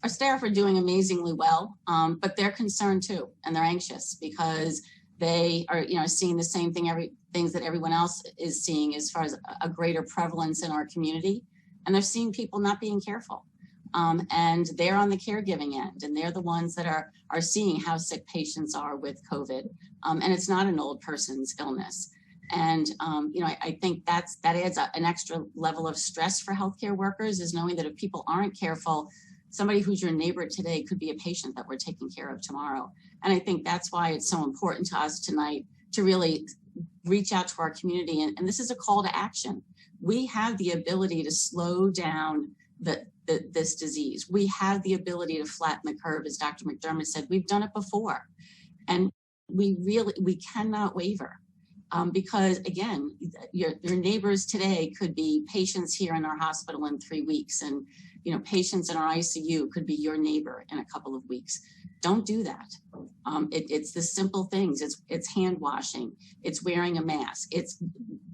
our staff are doing amazingly well, but they're concerned too, and they're anxious because they are, seeing the same things that everyone else is seeing as far as a greater prevalence in our community, and they're seeing people not being careful. And they're on the caregiving end, and they're the ones that are seeing how sick patients are with COVID. And it's not an old person's illness. And, I think that adds an extra level of stress for healthcare workers, is knowing that if people aren't careful, somebody who's your neighbor today could be a patient that we're taking care of tomorrow. And I think that's why it's so important to us tonight to really reach out to our community. And this is a call to action. We have the ability to slow down this disease. We have the ability to flatten the curve, as Dr. McDermott said. We've done it before, and we cannot waver, because again, your neighbors today could be patients here in our hospital in 3 weeks, and patients in our ICU could be your neighbor in a couple of weeks. Don't do that. It's the simple things. It's hand washing. It's wearing a mask. It's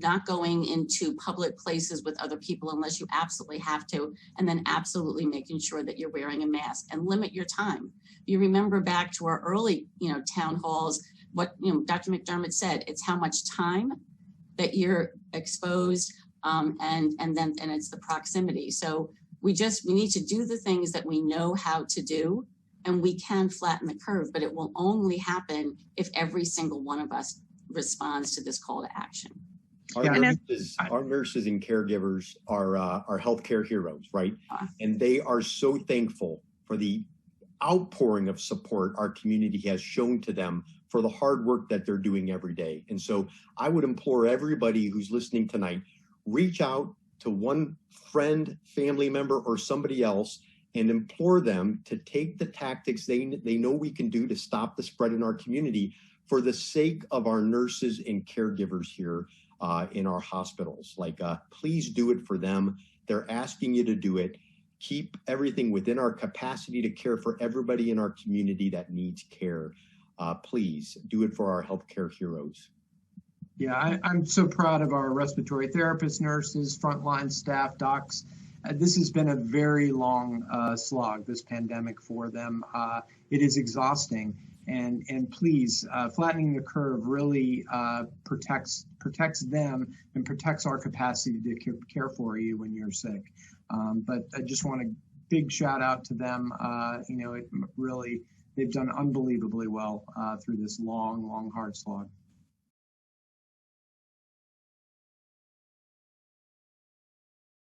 not going into public places with other people unless you absolutely have to, and then absolutely making sure that you're wearing a mask, and limit your time. You remember back to our early, town halls, what Dr. McDermott said. It's how much time that you're exposed, and it's the proximity. So we need to do the things that we know how to do, and we can flatten the curve, but it will only happen if every single one of us responds to this call to action. Our nurses and caregivers are healthcare heroes, right? And they are so thankful for the outpouring of support our community has shown to them for the hard work that they're doing every day. And so I would implore everybody who's listening tonight, reach out to one friend, family member, or somebody else and implore them to take the tactics they know we can do to stop the spread in our community for the sake of our nurses and caregivers here in our hospitals. Please do it for them. They're asking you to do it. Keep everything within our capacity to care for everybody in our community that needs care. Please do it for our healthcare heroes. Yeah, I'm so proud of our respiratory therapists, nurses, frontline staff, docs. This has been a very long slog, this pandemic for them. It is exhausting, and please, flattening the curve really protects them and protects our capacity to care for you when you're sick. But I just want a big shout out to them. They've done unbelievably well through this long, hard slog.